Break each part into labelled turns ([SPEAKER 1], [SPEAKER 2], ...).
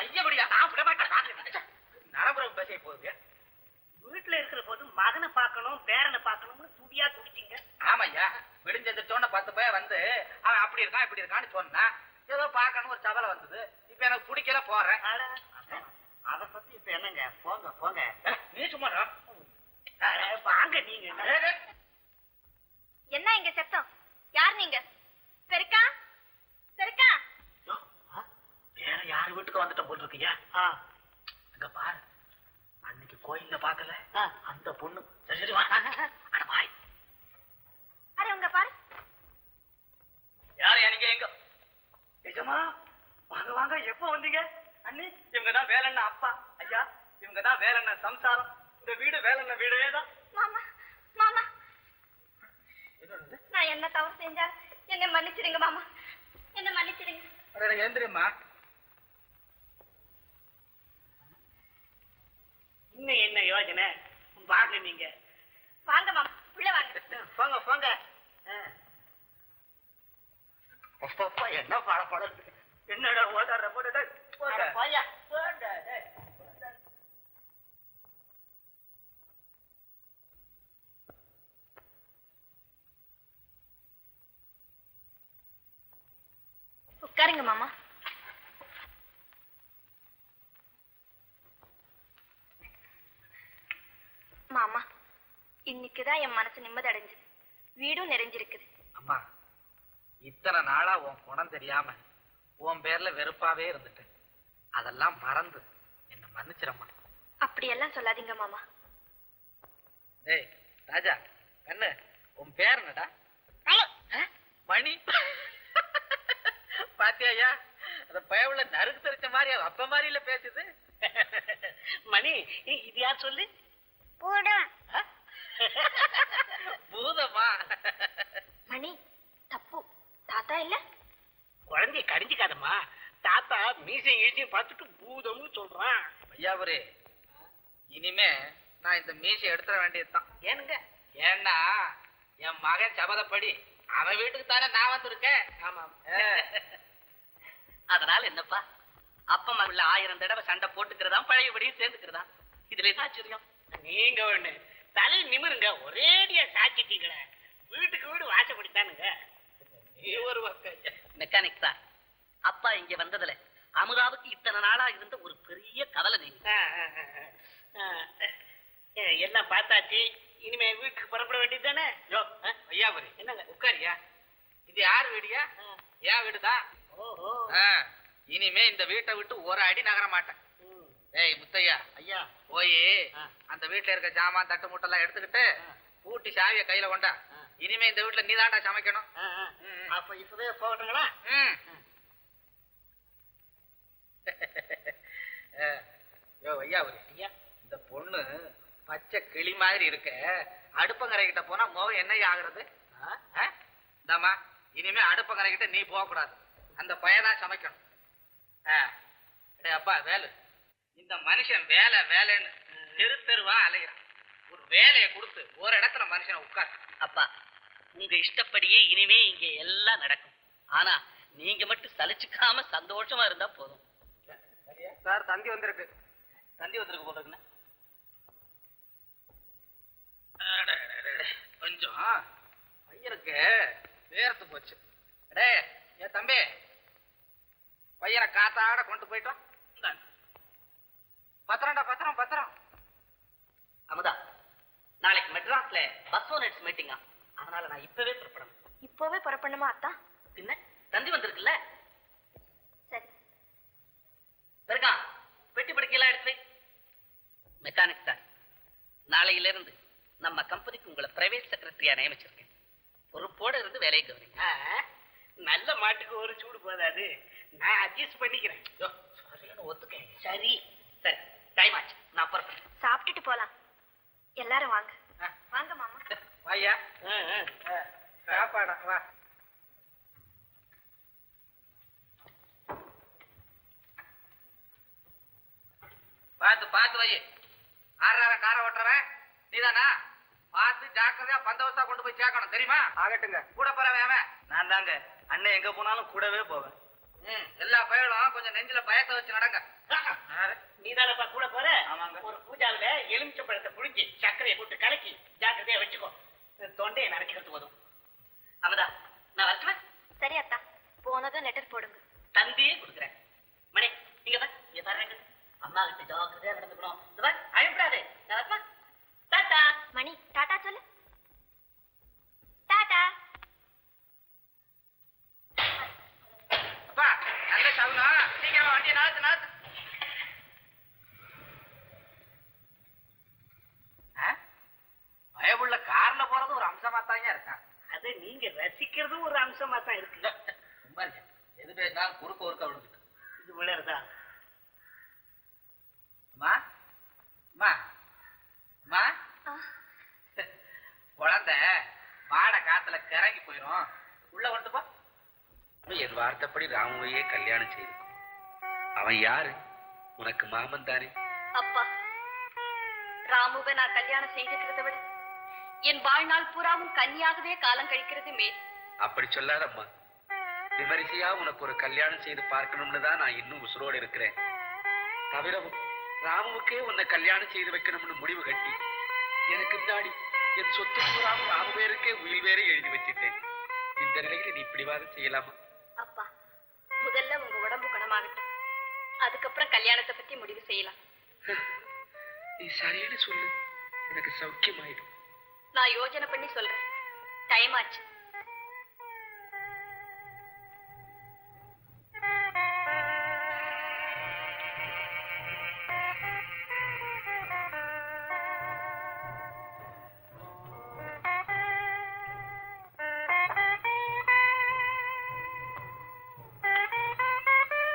[SPEAKER 1] ஐயபடியா நான் விட மாட்டேன். நரம்புறம் பேச போகுது.
[SPEAKER 2] வீட்டுல இருக்கிற போது மகனை பார்க்கணும் பேரனை பார்க்கணும்னு துடியா துடிச்சிங்க.
[SPEAKER 1] ஆமையா விடிஞ்செடுத்தோன்னு 10 பேர் வந்து அவன் அப்படி இருக்கான் இப்படி இருக்கான்னு சொன்னா ஏதோ பார்க்கணும் ஒரு சபலை வந்தது. இப்ப எனக்கு பிடிக்கல போறேன்.
[SPEAKER 2] அதை பத்தி இப்ப என்னங்க? போங்க போங்க.
[SPEAKER 1] நீ சும்மா
[SPEAKER 2] வாங்க. நீங்க
[SPEAKER 3] என்ன இங்க சத்தம்? யார் நீங்க? சரிக்கா சரிக்கா.
[SPEAKER 1] வேற யாரு வீட்டுக்கு வந்துட்ட போல் இருக்கியா? அங்க பாரு, அன்னைக்கு கோயில்ல பாக்கல அந்த பொண்ணு. சரி சரி வா. அட பாய்.
[SPEAKER 3] அரே உங்க பாரு.
[SPEAKER 1] யாரு எனக்கு எங்க? நிஜமா? வாங்க வாங்க. எப்போ வந்தீங்க? அண்ணி இவங்கதான் வேலண்ண அப்பா. ஐயா இவங்கதான் வேலண்ண சம்சாரம். இந்த வீடு வேலண்ண வீடே தான்.
[SPEAKER 3] மாமா மாமா, நான் என்ன தவறு செஞ்சா என்ன மன்னிச்சிடுங்க மாமா, என்ன மன்னிச்சிடுங்க.
[SPEAKER 1] எந்திரிம்மா.
[SPEAKER 2] இன்னும் என்ன யோஜனை? வாங்க நீங்க.
[SPEAKER 3] வாங்க மாமா, உள்ள வாங்க.
[SPEAKER 2] போங்க போங்க. என்ன படம் என்னடா ஓதாடுற போட போயா.
[SPEAKER 3] உட்காருங்க மாமா. மாமா, இன்னைக்குதான் என் மனசு நிம்மதி அடைஞ்சது. வீடும் நிறைஞ்சிருக்குது.
[SPEAKER 1] அம்மா, இத்தனை நாளா உன் குணம் தெரியாம உன் பேர்ல வெறுப்பாவே இருந்துட்டு அதெல்லாம் மறந்து என்ன மன்னிச்சிரம்மா.
[SPEAKER 3] அப்படியெல்லாம் சொல்லாதீங்க மாமா.
[SPEAKER 1] ஏய் ராஜா கண்ணு, உன் பேர் என்னடா? மணி. பாத்தியா, அந்த பயவுல நறுக்கு தெரிச்ச மாதிரி அப்ப மாதிரி இல்ல பேசுது.
[SPEAKER 2] மணி, இது யார் சொல்லு?
[SPEAKER 1] பூதமா?
[SPEAKER 3] மணி தப்பு. தாத்தா இல்ல?
[SPEAKER 2] குழந்தைய கடிஞ்சுக்காதம்மா. தாத்தா மீசையும் ஈசையும் பார்த்துட்டு பூதம்னு சொல்றான்.
[SPEAKER 1] ஐயாவரே, இனிமே நான் இந்த மீசை எடுத்துட வேண்டியதுதான்.
[SPEAKER 2] ஏனுங்க?
[SPEAKER 1] ஏன்னா என் மகன் சபதப்படி அவன் வீட்டுக்கு தானே நான் வந்திருக்கேன்.
[SPEAKER 2] ஆமா. அதனால என்னப்பா, அப்பா மகள 1000 தடவை சண்டை போட்டுக்கிறதா பழையபடியும் சேர்ந்துக்கிறதா? இதுல என்ன ஆச்சரியம்? நீங்க ஒண்ணு தலை நிமிருங்க. ஒரேடியா சாச்சிட்டீங்களே. வீட்டுக்கு வீடு வாசப்படித்தானுங்க.
[SPEAKER 1] நீ ஒரு
[SPEAKER 2] மெக்கானிக் சார், அப்பா இங்க வந்ததுல அமுதாவுக்கு இத்தனை நாளா இருந்த ஒரு பெரிய கவலை. நீங்க எல்லாம் பார்த்தாச்சு. இனிமே வீட்டுக்கு புறப்பட வேண்டியது தானே?
[SPEAKER 1] ஐயாவரே
[SPEAKER 2] என்னங்க?
[SPEAKER 1] உட்காரியா. இது யார் வீடியா? ஏன் வீடுதான்.
[SPEAKER 2] ஓஹோ.
[SPEAKER 1] இனிமே இந்த வீட்டை விட்டு ஒரு அடி நகர மாட்டேன். ஏய் முத்தையா,
[SPEAKER 2] ஐயா
[SPEAKER 1] போய் அந்த வீட்டுல இருக்க ஜாமான் தட்டு மூட்டெல்லாம் எடுத்துக்கிட்டு பூட்டி சாவிய கையில கொண்டா. இனிமே இந்த வீட்டுல நீதாண்டா சமைக்கணும்.
[SPEAKER 2] அப்ப இப்பவே போகட்டுங்களா?
[SPEAKER 1] ஐயாவரே, இந்த பொண்ணு பச்சை கிளி மாதிரி இருக்க. அடுப்பங்கரை கிட்ட போனா முகம் என்ன ஆகுறது? இந்தாமா, இனிமே அடுப்பங்கரை கிட்ட நீ போக கூடாது. அந்த பையதான் சமைக்கணும். அப்பா வேலு, இந்த மனுஷன் வேலை வேலைன்னு தெரு தெருவா அலைகிறான். ஒரு வேலையை கொடுத்து ஒரு இடத்துல மனுஷனை உட்கார்.
[SPEAKER 2] அப்பா, உங்க இஷ்டப்படியே இனிமே இங்க எல்லாம் நடக்கும். ஆனா நீங்க மட்டும் சலிச்சுக்காம சந்தோஷமா இருந்தா போதும்.
[SPEAKER 1] சார், தந்தி வந்திருக்கு. தந்தி வந்திருக்கு போல. கொஞ்சம் பையனுக்கு வேர்த்து போச்சு. டே என் தம்பி, பையனை காத்தாட கொண்டு போயிட்டோம். பத்திரம்டா, பத்திரம் பத்திரம்.
[SPEAKER 2] அமுதா, நாளைக்கு மெட்ராஸ்ல பஸ் ஓனர்ஸ் மீட்டிங்கா. அதனால நான் இப்பவே புறப்படணும்.
[SPEAKER 3] இப்பவே புறப்படணுமா அத்தா?
[SPEAKER 2] பின்ன தந்தி வந்திருக்குல்ல.
[SPEAKER 3] சரி.
[SPEAKER 2] பெருக்கா, பெட்டி படுக்கையெல்லாம் எடுத்து வை. மெக்கானிக் சார், நாளையில இருந்து நம்ம கம்பெனிக்கு உங்களை பிரைவேட் செக்ரட்டரியா நியமிச்சிருக்கேன். பொறுப்போட இருந்து வேலையை கவனிங்க. நல்ல மாட்டுக்கு ஒரு சூடு போதாது. நான் அட்ஜஸ்ட் பண்ணிக்கிறேன். ஒத்துக்கேன். சரி சரி, டைம் ஆச்சு, நான் புறப்பட்டேன்.
[SPEAKER 3] சாப்பிட்டுட்டு போலாம். எல்லாரும் வாங்க. வாங்க மாமா.
[SPEAKER 1] வாயா. சாப்பாடா வா. பார்த்து பார்த்து வை. ஆறார காரை ஓட்டுறவன் நீதானா? பார்த்து ஜாக்கிரதையா பந்தவஸ்தா கொண்டு போய் சேர்க்கணும், தெரியுமா? ஆகட்டுங்க. கூட போறவன் அவன் நான் தாங்க. அண்ணன் எங்க போனாலும் கூடவே போவேன். எல்லா பயலும் கொஞ்சம் நெஞ்சில வச்சு நடங்க.
[SPEAKER 2] நீதானப்பா கூட போற?
[SPEAKER 1] ஆமாங்க.
[SPEAKER 2] ஒரு பூஜாவில எலுமிச்சம்பழத்தை புழிஞ்சு சர்க்கரையை போட்டு கலக்கி ஜாக்கிரதையா வச்சுக்கோ. தொண்டையை நடக்கிறது போதும். அமதா, நான் வரட்டுமா?
[SPEAKER 3] சரி அத்தா, போனதும் லெட்டர் போடுங்க.
[SPEAKER 2] தந்தியே கொடுக்குறேன். மணி, இங்க வா. இங்க பாருங்க, அம்மா கிட்ட ஜாக்கிரதையா நடந்துக்கணும். இந்த பார், அழுப்படாது. நான் வரட்டுமா? டாடா.
[SPEAKER 3] மணி, டாடா சொல்லு. டாடா.
[SPEAKER 1] அப்பா நல்ல சகுனம். சீக்கிரம் வண்டியை நகர்த்து நகர்த்து. பயமுள்ள கார்ல போறது ஒரு அம்சமா தாங்க இருக்கான்.
[SPEAKER 2] அது நீங்க ரசிக்கிறதும் ஒரு அம்சமா தான் இருக்கு.
[SPEAKER 1] சும்மா இருக்க. எது பேசினாலும் குறுக்க ஒருக்க விழுந்துட்டு.
[SPEAKER 2] இது விளையாடுதா?
[SPEAKER 1] அம்மா அம்மா அம்மா, குழந்தை மாட காத்துல கிறங்கி போயிரும். உள்ள கொண்டு போ. என் வார்த்தைப்படி ராமுவையே கல்யாணம் செய்து. அவன் யாரு? உனக்கு மாமன் தானே.
[SPEAKER 3] அப்பா, ராமுவை நான் கல்யாணம் செய்துக்கிறத விட என் வாழ்நாள் பூராவும் கன்னியாகவே காலம் கழிக்கிறது மேல்.
[SPEAKER 1] அப்படி சொல்லாதம்மா. விமரிசையா உனக்கு ஒரு கல்யாணம் செய்து பார்க்கணும்னு தான் நான் இன்னும் உசுரோடு இருக்கிறேன். தவிரவும் ராமுவுக்கே உன்னை கல்யாணம் செய்து வைக்கணும்னு முடிவு கட்டி எனக்கு முன்னாடி என் சொத்து பூராவும் ராமு பேருக்கே உயிர் வேற எழுதி வச்சிட்டேன். இந்த நிலையில நீ பிடிவாதம் செய்யலாமா?
[SPEAKER 3] அப்பா, முதல்ல உங்க உடம்பு குணமாகட்டும், அதுக்கப்புறம் கல்யாணத்தை பத்தி முடிவு செய்யலாம்.
[SPEAKER 1] நீ சரின்னு சொல்லு, எனக்கு சௌக்கியமாயிடும்.
[SPEAKER 3] நான் யோசனை பண்ணி சொல்றேன். டைம் ஆச்சு.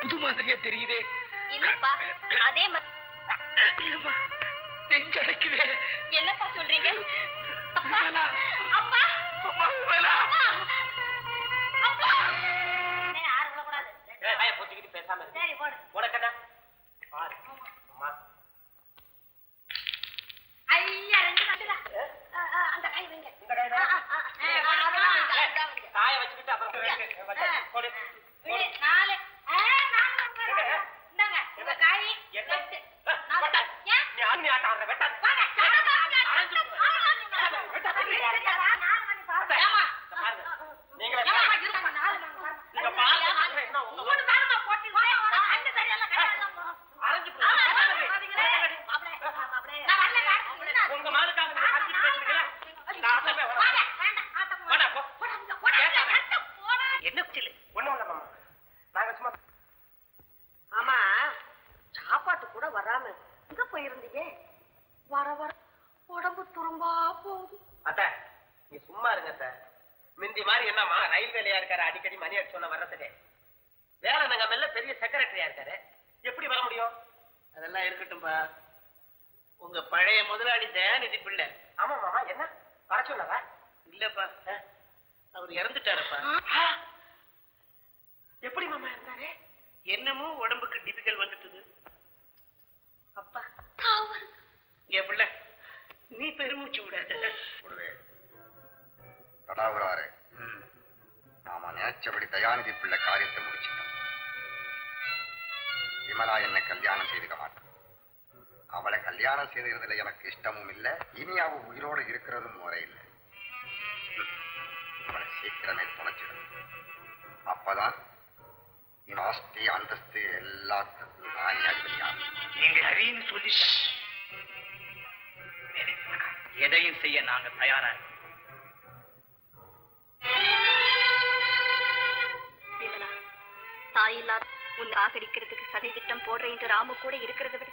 [SPEAKER 1] புது மாதிரியா தெரியுதே.
[SPEAKER 3] இல்லப்பா, அதே
[SPEAKER 1] நெஞ்சடைக்குதே.
[SPEAKER 3] என்னப்பா சொல்றீங்க? அப்பா,
[SPEAKER 1] வேலா.
[SPEAKER 3] அப்பா,
[SPEAKER 1] அம்மா, வேலா.
[SPEAKER 3] அப்பா. யாரும் விடக்கூடாது.
[SPEAKER 2] வாயை பொத்திக்கிட்டு பேசாம இரு.
[SPEAKER 3] சரி, போடு.
[SPEAKER 2] போடக்கட்டா. பாரு. அம்மா.
[SPEAKER 3] ஐயா, ரெண்டு கட்டுல. அந்த கை வைங்க.
[SPEAKER 2] இந்த கை தான். காய வச்சுக்கிட்டு அப்புறம் போடு.
[SPEAKER 3] நாலு. இந்தாங்க, உங்க காய்.
[SPEAKER 2] என்ன?
[SPEAKER 3] எட்டு. நாலு. ஏன்?
[SPEAKER 2] நீ ஆணி ஆட்டம் ஆடுற வெட்டாத.
[SPEAKER 3] வாங்க.
[SPEAKER 2] அரைஞ்சு போ.
[SPEAKER 3] ஏமா?
[SPEAKER 2] நீங்களே
[SPEAKER 3] ஏமா, இருங்க, நாலு மணி
[SPEAKER 2] நீங்க பாருங்க. என்ன உங்க
[SPEAKER 3] மூணு தானமா போட்டு அங்க சரியெல்லாம் கட்டாதலாம் போ.
[SPEAKER 2] அரைஞ்சு போ. உங்க மாலுக்காக நீங்க அரைஞ்சு பேசுறீங்களா? நான் ஆட்டமே வரேன். வாடா, போ. என்ன சில்லு? ஒண்ணும் இல்ல மாமா. நாங்க சும்மா
[SPEAKER 3] ஆமா, சாப்பாட்டு கூட வராம எங்க போயிருந்தீங்க? வர வர உடம்பு துரும்பா போகுது.
[SPEAKER 2] அத்தை, நீ சும்மா இருங்க அத்தை. மிந்தி மாதிரி என்னமா ரயில் வேலையா இருக்காரு, அடிக்கடி மணி அடிச்சு சொன்ன வர்றதுக்கு. வேலை நாங்க மெல்ல பெரிய செக்ரட்டரியா இருக்காரு, எப்படி வர முடியும்?
[SPEAKER 1] அதெல்லாம் இருக்கட்டும்பா. உங்க பழைய முதலாளி தயாநிதி பிள்ளை.
[SPEAKER 2] ஆமா மாமா, என்ன வர சொன்னவா?
[SPEAKER 1] இல்லப்பா, அவர் இறந்துட்டாரப்பா.
[SPEAKER 2] எப்படி மாமா இருந்தாரு?
[SPEAKER 1] என்னமோ உடம்புக்கு டிபிக்கல் வந்துட்டுது.
[SPEAKER 2] அப்பா,
[SPEAKER 1] என் பிள்ளை, நீ பெருமூச்சு விடாத.
[SPEAKER 4] தடாவுறாரு. நாம நினைச்சபடி தயாநிதி பிள்ளை காரியத்தை முடிச்சிட்டோம். விமலா என்னை கல்யாணம் செய்துக்க மாட்டான். அவளை கல்யாணம் செய்துகிறதுல எனக்கு இஷ்டமும் இல்லை. இனி அவ உயிரோடு இருக்கிறதும் முறை இல்லை. அவளை சீக்கிரமே தொலைச்சிடும். அப்பதான் ஆஸ்தி அந்தஸ்து எல்லாத்துக்கும் நான் அதிபதியாகும்.
[SPEAKER 1] நீங்க அறின்னு சொல்லிட்ட. எதையும் செய்ய நாங்க தயாரா இருக்கோம்.
[SPEAKER 3] விமலா, தாயில்லாத உன் ஆகடிக்கிறதுக்கு சதி திட்டம் போடுற இந்த ராமு கூட இருக்கிறத விட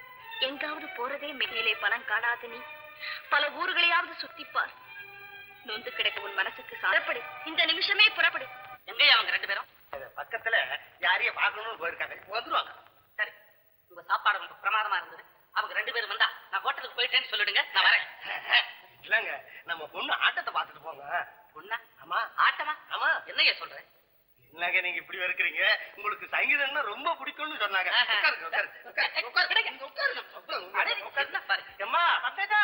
[SPEAKER 3] எங்காவது போறதே மேலே பணம் காணாத நீ பல ஊர்களையாவது சுத்திப்பார். நொந்து கிடக்க உன் மனசுக்கு சாரப்படு. இந்த நிமிஷமே புறப்படு.
[SPEAKER 2] எங்கேயா அவங்க ரெண்டு பேரும்? பக்கத்துல யாரையும் பார்க்கணும்னு போயிருக்காங்க, வந்துருவாங்க. சரி, உங்க சாப்பாடு உங்களுக்கு பிரமாதமா இருந்தது. அவங்க ரெண்டு பேரும் வந்தா நான் ஹோட்டலுக்கு போயிட்டேன்னு சொல்லிடுங்க, நான் வரேன். இல்லங்க, நம்ம பொண்ணு ஆட்டத்தை பார்த்துட்டு போங்க. பொண்ணா? ஆமா. ஆட்டமா? ஆமா. என்னையா சொல்றேன்? என்னங்க நீங்க இப்படி இருக்கிறீங்க? உங்களுக்கு சங்கீதம்னா ரொம்ப பிடிக்கும்னு சொன்னாங்க. உட்காருங்க, உட்காருங்க, உட்காருங்க, உட்காருங்க, உட்காருங்க. அம்மா, பங்கஜா,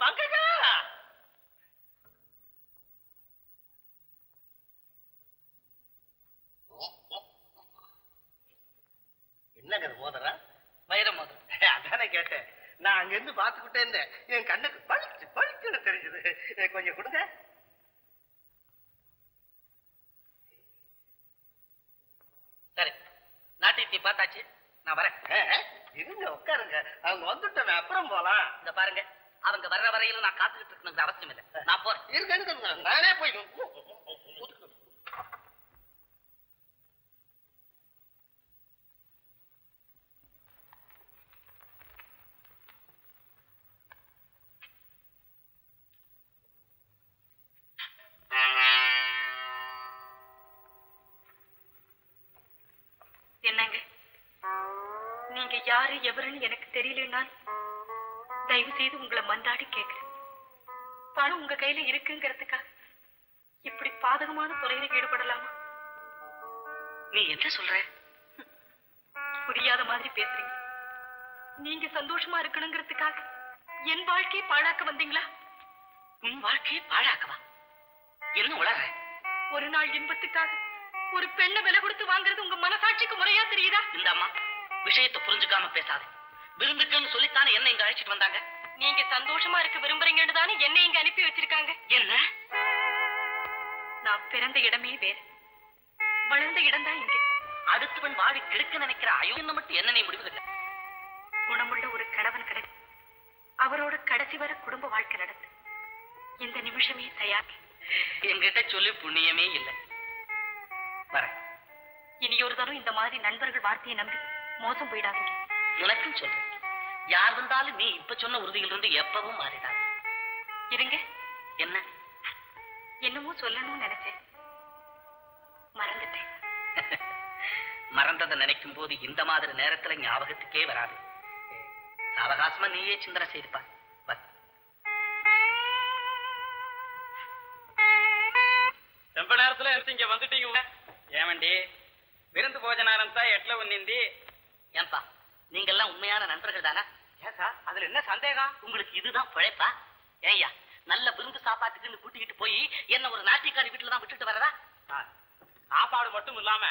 [SPEAKER 2] பங்கஜா.
[SPEAKER 5] என்னங்க அது மோதிரம்?
[SPEAKER 2] வைர மோதிரம்.
[SPEAKER 5] அதானே கேட்டேன். நான் அங்க இருந்து பாத்துக்கிட்டே இருந்தேன். என் கண்ணுக்கு பளிச்சுன்னு தெரிஞ்சது. கொஞ்சம் கொடுங்க.
[SPEAKER 2] சரி, நாட்டியத்தை பார்த்தாச்சு, நான் வரேன்.
[SPEAKER 5] இருங்க, உட்காருங்க. அவங்க வந்துட்டோம், அப்புறம் போலாம்.
[SPEAKER 2] இந்த பாருங்க, அவங்க வர்ற வரையிலும் நான் காத்துக்கிட்டு இருக்கணுங்கிற அவசியம் இல்லை. நான் போறேன்.
[SPEAKER 5] இருங்க, நானே போய்
[SPEAKER 3] என்னங்க, நீங்க யாரு எவருன்னு எனக்கு தெரியலன்னா தயவு செய்து உங்களை மன்றாடி கேட்கிறேன். பணம் உங்க கையில இருக்குங்கிறதுக்காக இப்படி பாதகமான துறையில ஈடுபடலாமா?
[SPEAKER 2] நீ என்ன சொல்ற?
[SPEAKER 3] புரியாத மாதிரி பேசுறீங்க. நீங்க சந்தோஷமா இருக்கணுங்கிறதுக்காக என் வாழ்க்கையை பாழாக்க வந்தீங்களா?
[SPEAKER 2] உன் வாழ்க்கையை பாழாக்கவா? என்ன உளற?
[SPEAKER 3] ஒரு நாள் இன்பத்துக்காக ஒரு பெண்ணை விலை கொடுத்து வாங்குறது உங்க மனசாட்சிக்கு முறையா தெரியுதா?
[SPEAKER 2] இந்த அம்மா விஷயத்தை புரிஞ்சுக்காம பேசாத. விருந்துக்குன்னு சொல்லித்தானே என்ன இங்க அழைச்சிட்டு வந்தாங்க.
[SPEAKER 3] நீங்க சந்தோஷமா இருக்க விரும்புறீங்கன்னு தானே என்னை இங்க அனுப்பி வச்சிருக்காங்க.
[SPEAKER 2] என்ன?
[SPEAKER 3] நான் பிறந்த இடமே வேறு, வளர்ந்த இடம் தான் இங்க.
[SPEAKER 2] அடுத்தவன் வாழி கெடுக்க நினைக்கிற அயோன்னு மட்டும் என்ன நீ முடிவு?
[SPEAKER 3] குணமுள்ள ஒரு கணவன் கிடையாது, அவரோட கடைசி வரை குடும்ப வாழ்க்கை நடத்து இந்த நிமிஷமே தயார்.
[SPEAKER 2] என்கிட்ட சொல்லி புண்ணியமே இல்லை. வரேன்.
[SPEAKER 3] இனியொரு தரம் இந்த மாதிரி நண்பர்கள் வார்த்தையை நம்பி மோசம் போயிடாதீங்க.
[SPEAKER 2] உனக்கும் சொல்றேன், யார் வந்தாலும் நீ இப்ப சொன்ன உறுதியிலிருந்து எப்பவும் மாறிடாது.
[SPEAKER 3] இருங்க,
[SPEAKER 2] என்ன?
[SPEAKER 3] என்னமோ சொல்லணும்னு நினைச்சேன், மறந்துட்டேன்.
[SPEAKER 2] மறந்ததை நினைக்கும் போது இந்த மாதிரி நேரத்துல ஞாபகத்துக்கே வராது. அவகாசமா நீயே சிந்தனை செய்துப்பா.
[SPEAKER 6] ரொம்ப நேரத்துல எடுத்து இங்க வந்துட்டீங்க. ஏமண்டி விருந்து போஜனாரம் தான் எட்ல உன்னிந்தி.
[SPEAKER 2] ஏன்பா, நீங்க எல்லாம் உண்மையான நண்பர்கள் தானா?
[SPEAKER 6] ஏன் சார், அதுல என்ன சந்தேகம்?
[SPEAKER 2] உங்களுக்கு இதுதான் பிழைப்பா? ஏய்யா, நல்ல விருந்து சாப்பாட்டுக்குன்னு கூட்டிக்கிட்டு போய் என்ன ஒரு நாட்டியக்காரி வீட்டுல தான் விட்டுட்டு வரதா?
[SPEAKER 6] சாப்பாடு மட்டும் இல்லாம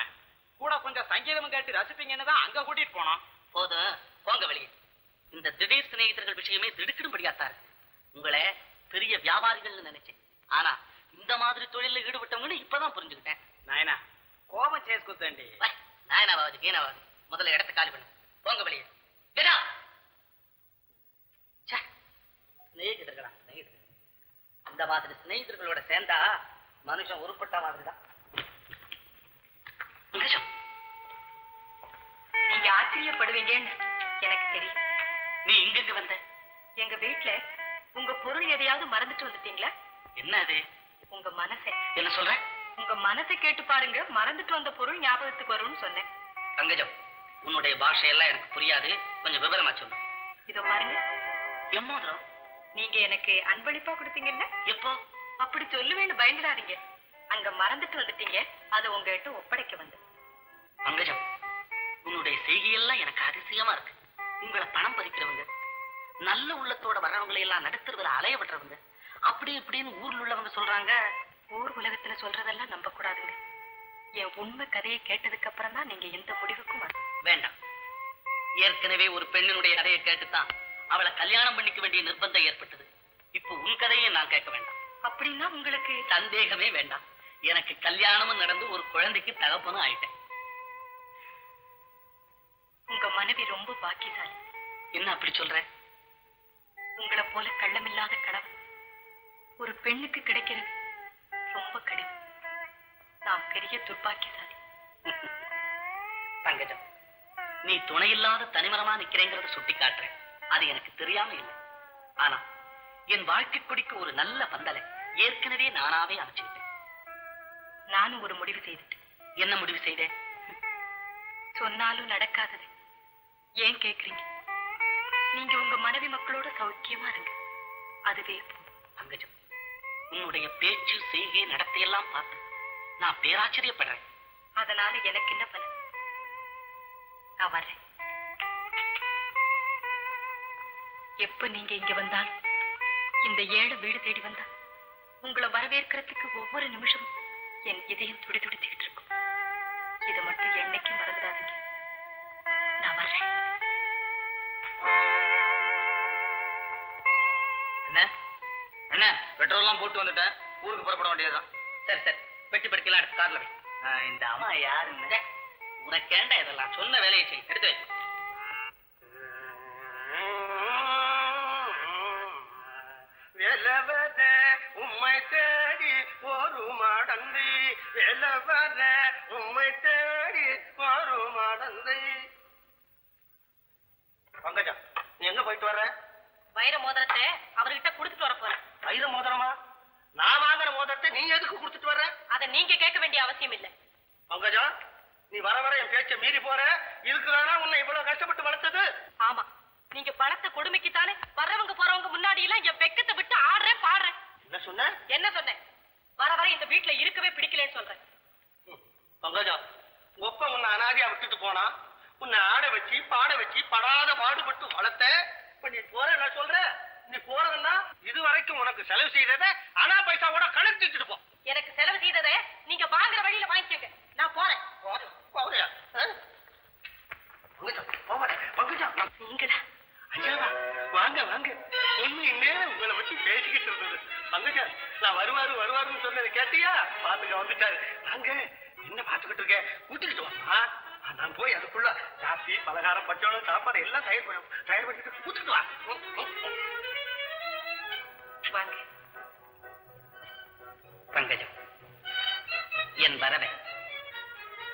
[SPEAKER 6] கூட கொஞ்சம் சங்கீதமும் கேட்டு ரசிப்பீங்கன்னு தான் அங்க கூட்டிட்டு போனோம்.
[SPEAKER 2] போதும், போங்க வெளியே. இந்த திடீர் சிநேகிதர்கள் விஷயமே திடுக்கிடும்படியாத்தா இருக்கு. உங்களை பெரிய வியாபாரிகள்னு நினைச்சேன். ஆனா இந்த மாதிரி தொழில ஈடுபட்டவங்கன்னு இப்பதான் புரிஞ்சுக்கிட்டேன்.
[SPEAKER 6] நாயனா, கோபம் చేసుకుంటండి.
[SPEAKER 2] நாயனாவது கீனாவது முதல்ல இடத்த காலி பண்ணு. போங்க வெளியே. கேடா. சிநேகிதர்களா? சிநேகிதர்கள் இந்த மாதிரி சிநேகிதர்களோட சேர்ந்தா மனுஷன் உருப்பட்ட மாதிரிதான்.
[SPEAKER 3] நீங்க ஆச்சரியப்படுவீங்கன்னு எனக்கு தெரியும்.
[SPEAKER 2] நீ இங்க வந்த?
[SPEAKER 3] எங்க வீட்டுல உங்க பொருள் எதையாவது மறந்துட்டு வந்துட்டீங்களா?
[SPEAKER 2] என்ன அது?
[SPEAKER 3] உங்க மனசை.
[SPEAKER 2] என்ன சொல்ற?
[SPEAKER 3] உங்க மனசை கேட்டு பாருங்க, மறந்துட்டு வந்த பொருள் ஞாபகத்துக்கு வரும்னு சொன்னேன்.
[SPEAKER 2] பங்கஜம், உன்னுடைய பாஷையெல்லாம் எனக்கு புரியாது, கொஞ்சம் விவரமா சொல்லு.
[SPEAKER 3] இதோ பாருங்க.
[SPEAKER 2] எம்மோதிரம்
[SPEAKER 3] நீங்க எனக்கு அன்பளிப்பா கொடுத்தீங்கல்ல?
[SPEAKER 2] எப்போ?
[SPEAKER 3] அப்படி சொல்லுவேன்னு பயந்துடாதீங்க. அங்க மறந்துட்டு வந்துட்டீங்க, அதை உங்ககிட்ட ஒப்படைக்க வந்து.
[SPEAKER 2] பங்கஜம், உன்னுடைய செய்கையெல்லாம் எனக்கு அதிசயமா இருக்கு. உங்களை பணம் பறிக்கிறவங்க, நல்ல உள்ளத்தோட வர்றவங்களை எல்லாம் நடுத்தருவில் அலைய விடுறவங்க, அப்படி இப்படின்னு ஊர்ல உள்ளவங்க சொல்றாங்க.
[SPEAKER 3] ஊர் உலகத்துல சொல்றதெல்லாம் நம்ப கூடாதுங்க. என் உண்மை கதையை கேட்டதுக்கு அப்புறம் தான் நீங்க எந்த முடிவுக்கும் வர
[SPEAKER 2] வேண்டாம். ஏற்கனவே ஒரு பெண்ணினுடைய கதையை கேட்டுத்தான் அவளை கல்யாணம் பண்ணிக்க வேண்டிய நிர்பந்தம் ஏற்பட்டது. இப்போ உன் கதையை நான் கேட்க வேண்டாம்.
[SPEAKER 3] அப்படின்னா உங்களுக்கு
[SPEAKER 2] சந்தேகமே வேண்டாம். எனக்கு கல்யாணமும் நடந்து ஒரு குழந்தைக்கு தகப்பனும் ஆயிட்டேன்.
[SPEAKER 3] உங்க மனைவி ரொம்ப பாக்கியசாலி.
[SPEAKER 2] என்ன அப்படி சொல்ற?
[SPEAKER 3] உங்களை போல கள்ளமில்லாத கணவன் ஒரு பெண்ணுக்கு கிடைக்கிறது ரொம்ப கடினம். நான் பெரிய துர்பாக்கியசாலி.
[SPEAKER 2] தங்கஜம், நீ துணையில்லாத தனிமரமா நிக்கிறேங்கிறத சுட்டி காட்டுறேன். அது எனக்கு தெரியாம இல்லை. ஆனா என் வாழ்க்கை கொடிக்கு ஒரு நல்ல பந்தலை ஏற்கனவே நானாவே அமைச்சுக்கிட்டேன்.
[SPEAKER 3] நானும் ஒரு முடிவு செய்துட்டேன்.
[SPEAKER 2] என்ன முடிவு செய்தேன்?
[SPEAKER 3] சொன்னாலும் நடக்காதது ஏன் கேக்குறீங்க? நீங்க உங்க மனைவி மக்களோட சௌக்கியமா இருங்க, அதுவே போதும்.
[SPEAKER 2] பங்கஜம், உன்னுடைய பேச்சு செய்கை நடத்தையெல்லாம் பார்த்து நான் பேராச்சரியப்படுறேன்.
[SPEAKER 3] அதனால எனக்கு என்ன பலன்? நான் வர்றேன். எப்ப நீங்க இங்க வந்தாலும், இந்த ஏழை வீடு தேடி வந்தா உங்களை வரவேற்கிறதுக்கு ஒவ்வொரு நிமிஷமும் என் இதயம் துடி துடிச்சுக்கிட்டு இருக்கும். இதை மட்டும் என்னைக்கும் மறந்துடாதீங்க. நான் போடுறேன்.
[SPEAKER 2] என்ன
[SPEAKER 1] என்ன பெட்ரோல் எல்லாம் போட்டு வந்துட்டேன், ஊருக்கு புறப்பட வேண்டியதுதான்.
[SPEAKER 2] சரி சரி, பெட்டி படுக்கலாம் எடுத்து கார்ல வை.
[SPEAKER 6] இந்த அம்மா யாருன்னு
[SPEAKER 2] உனக்கேண்டா இதெல்லாம், சொன்ன வேலையை செய், எடுத்து வை.
[SPEAKER 5] வெலவர உம்மை தேடி ஒரு மடந்தை, வெலவர உம்மை தேடி ஒரு மடந்தை. பங்கஜா, நீ எங்க போயிட்டு வர்ற?
[SPEAKER 3] வைர மோதிரத்தை அவர்கிட்ட கொடுத்துட்டு வர போறேன்.
[SPEAKER 5] வைர மோதிரமா? நான் வாங்குற மோதிரத்தை நீ எதுக்கு கொடுத்துட்டு வர்ற?
[SPEAKER 3] அதை நீங்க கேட்க வேண்டிய அவசியம் இல்லை.
[SPEAKER 5] பங்கஜா, நீ வர வர என் பேச்ச மீறி போற. இதுக்குதானா உன்னை இவ்வளவு கஷ்டப்பட்டு வளர்த்தது?
[SPEAKER 3] ஆமா, நீங்க பணத்தை கொடுமைக்குத்தானே வர்றவங்க போறவங்க முன்னாடி எல்லாம் என் வெக்கத்தை விட்டு ஆடுறேன் பாடுறேன்.
[SPEAKER 5] என்ன சொன்ன?
[SPEAKER 3] என்ன சொன்னேன்? வர வர இந்த வீட்டுல இருக்கவே பிடிக்கலன்னு சொல்றேன்.
[SPEAKER 5] பங்கஜா, ஒப்ப உன்னை அனாதையா விட்டுட்டு போனா, உன்னை ஆட வச்சு பாட வச்சு படாத பாடுபட்டு வளர்த்த. இப்ப நீ போற நான் சொல்ற, நீ போறதுன்னா இது வரைக்கும் உனக்கு செலவு செய்தத அனா பைசா கூட கணக்கு போ.
[SPEAKER 3] எனக்கு செலவு செய்ததை நீங்க வாங்குற வழியில வாங்கிக்கங்க. நான் போறேன்.
[SPEAKER 5] போறியா? பங்கஜா, போவாடா. பங்கஜா,
[SPEAKER 3] நீங்களா?
[SPEAKER 5] ஐயாவா, வாங்க வாங்க. உண்மை நேரம் உங்களை வச்சு பேசிக்கிட்டு இருந்தது. பங்கஜா, நான் வருவாருன்னு சொன்னதை கேட்டியா? பாத்துக்க வந்துட்டாரு. வாங்க, என்ன பாத்துக்கிட்டு இருக்க? கூட்டிக்கிட்டு வா. நான் போய் அதுக்குள்ள காஃபி பலகாரம் பச்சோளம் சாப்பாடு எல்லாம் தயார் பண்ணிட்டு கூட்டிட்டு வா.
[SPEAKER 3] வாங்க.
[SPEAKER 2] பங்கஜம், என் வரவை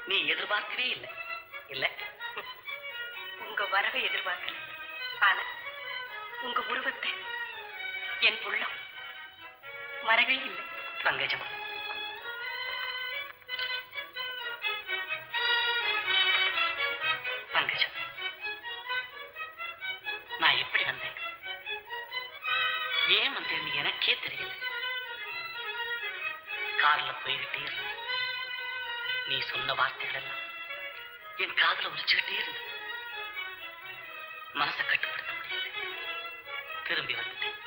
[SPEAKER 2] நீ எதிர்பார்க்கவே இல்லை இல்ல?
[SPEAKER 3] உங்க வரவை எதிர்பார்க்கல, ஆனா உங்க உருவத்தை என் உள்ளம் மறவே இல்லை.
[SPEAKER 2] பங்கஜம், பங்கஜம், நான் எப்படி வந்தேன், ஏன் வந்தேன் எனக்கே தெரியல. கார்ல போய்கிட்டே இருந்தேன். நீ சொன்ன வார்த்தைகள் எல்லாம் என் காதுல உரிச்சுக்கிட்டே இருந்தது. மனசை கட்டுப்படுத்த முடியல. திரும்பி வந்துட்டேன்.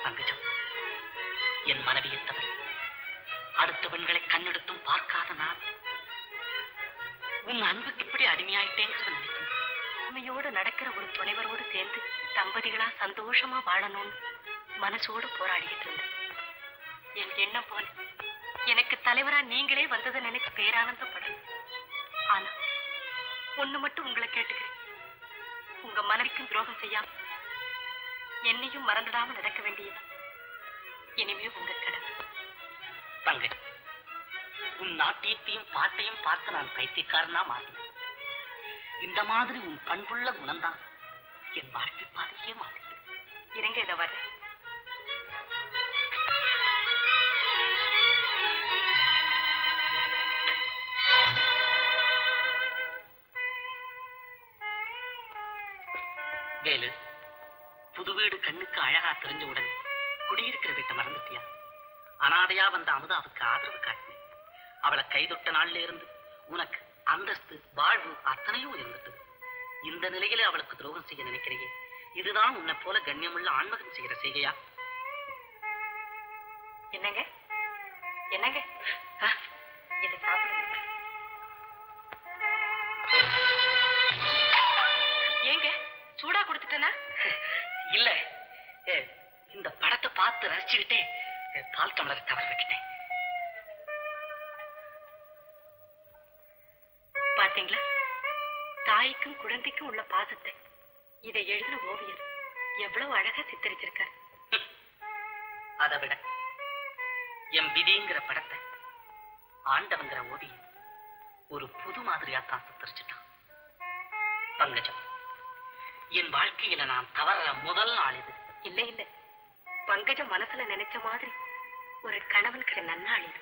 [SPEAKER 2] பங்கஜம், என் மனைவியை தவிர அடுத்த பெண்களை கண்ணெடுத்தும் பார்க்காத நான் உன் அன்புக்கு இப்படி அடிமையாயிட்டேங்கிறத நினைக்கிறேன்.
[SPEAKER 3] உண்மையோடு நடக்கிற ஒரு துணைவரோடு சேர்ந்து தம்பதிகளா சந்தோஷமா வாழணும்னு மனசோடு போராடிக்கிட்டு இருந்தேன். என் எண்ணம் போல எனக்கு தலைவரா நீங்களே வந்ததை நினைச்சு பேரானந்தப்படும். ஆனா ஒண்ணு மட்டும் உங்களை கேட்டுக்கிறேன். உங்க மனைவிக்கும் துரோகம் செய்யாம என்னையும் மறந்துடாம நடக்க வேண்டியது இனிமே உங்க கடமை.
[SPEAKER 2] பங்கஜம், உன் நாட்டியத்தையும் பாட்டையும் பார்த்து நான் பைத்தியக்காரனா மாறினேன். இந்த மாதிரி உன் பண்புள்ள குணம்தான் என் வாழ்க்கை பாதையே மாறி.
[SPEAKER 3] இருங்க, இதை வர்றேன்.
[SPEAKER 2] வேலு, புது வீடு கண்ணுக்கு அழகா தெரிஞ்ச உடனே குடியிருக்கிற வீட்டை மறந்துட்டியா? அனாதையா வந்த அமுதாவுக்கு ஆதரவு காட்டினேன். அவளை கைதொட்ட நாள்ல இருந்து உனக்கு அந்தஸ்து வாழ்வு அத்தனையும் இருந்தது. இந்த நிலையில அவளுக்கு துரோகம் செய்ய நினைக்கிறையே, இதுதான் உன்னை போல கண்ணியமுள்ள ஆண்மகன் செய்கிற செய்கையா?
[SPEAKER 3] என்னங்க என்னங்க, இதை சாப்பிடுங்க. ஏங்க சூடா கொடுத்துட்டேனா?
[SPEAKER 2] இல்ல, இந்த படத்தை பார்த்து ரசிச்சுக்கிட்டே பால் டம்ளரை தவற விட்டுட்டேன்.
[SPEAKER 3] பாத்தீங்களா, தாய்க்கும் குழந்தைக்கும் உள்ள பாசத்தை இதை எழுதின ஓவியர் எவ்வளவு அழகா சித்தரிச்சிருக்கார்.
[SPEAKER 2] அதை விட என் விதிங்கிற படத்தை ஆண்டவங்கிற ஓவியர் ஒரு புது மாதிரியாத்தான் சித்தரிச்சுட்டான். பங்கஜம், என் வாழ்க்கையில நான் தவற முதல் நாள் இது.
[SPEAKER 3] இல்ல இல்ல, பங்கஜம் மனசுல நினைச்ச மாதிரி ஒரு கணவன் கிட்ட நன்னாள் இது.